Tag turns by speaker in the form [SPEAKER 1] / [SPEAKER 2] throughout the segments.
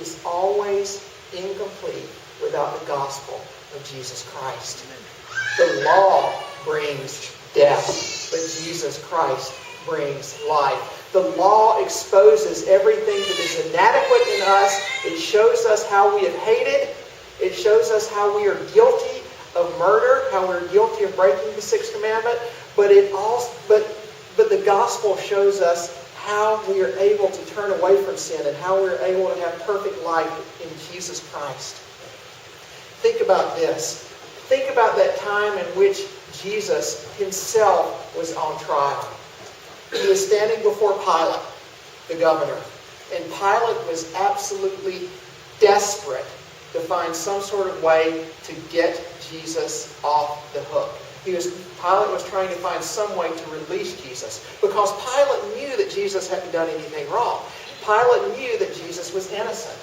[SPEAKER 1] is always incomplete without the gospel of Jesus Christ. The law brings death, but Jesus Christ brings life. The law exposes everything that is inadequate in us. It shows us how we have hated. It shows us how we are guilty of murder, how we're guilty of breaking the Sixth Commandment. But the gospel shows us how we are able to turn away from sin and how we're able to have perfect life in Jesus Christ. Think about this. Think about that time in which Jesus himself was on trial. He was standing before Pilate, the governor, and Pilate was absolutely desperate to find some sort of way to get Jesus off the hook. Pilate was trying to find some way to release Jesus because Pilate knew that Jesus hadn't done anything wrong. Pilate knew that Jesus was innocent.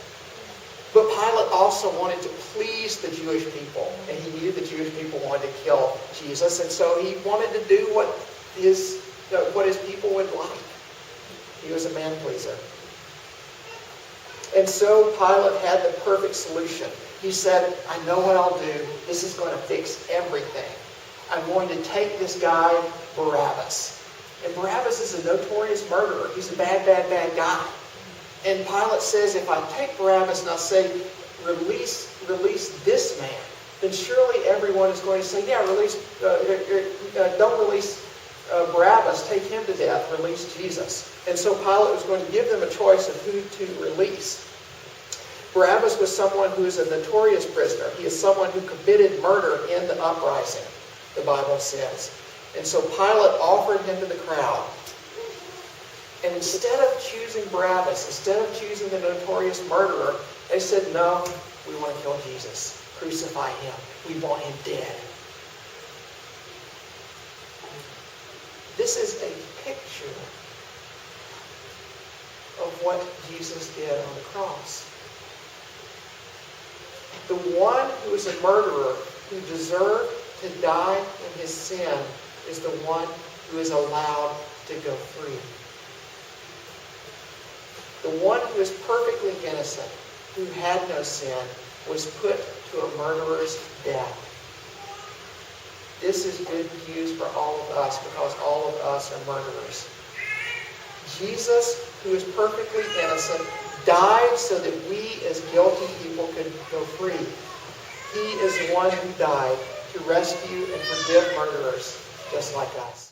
[SPEAKER 1] But Pilate also wanted to please the Jewish people, and he knew the Jewish people wanted to kill Jesus, and so he wanted to do what his people would like. He was a man pleaser. And so Pilate had the perfect solution. He said, I know what I'll do. This is going to fix everything. I'm going to take this guy, Barabbas. And Barabbas is a notorious murderer. He's a bad, bad, bad guy. And Pilate says, if I take Barabbas and I'll say, release this man, then surely everyone is going to say, yeah, don't release Barabbas, take him to death, release Jesus. And so Pilate was going to give them a choice of who to release. Barabbas was someone who is a notorious prisoner. He is someone who committed murder in the uprising, the Bible says. And so Pilate offered him to the crowd. And instead of choosing Barabbas, instead of choosing the notorious murderer, they said, no, we want to kill Jesus. Crucify him. We want him dead. This is a picture of what Jesus did on the cross. The one who is a murderer, who deserved to die in his sin, is the one who is allowed to go free. The one who is perfectly innocent, who had no sin, was put to a murderer's death. This is good news for all of us because all of us are murderers. Jesus, who is perfectly innocent, died so that we as guilty people could go free. He is the one who died to rescue and forgive murderers just like us.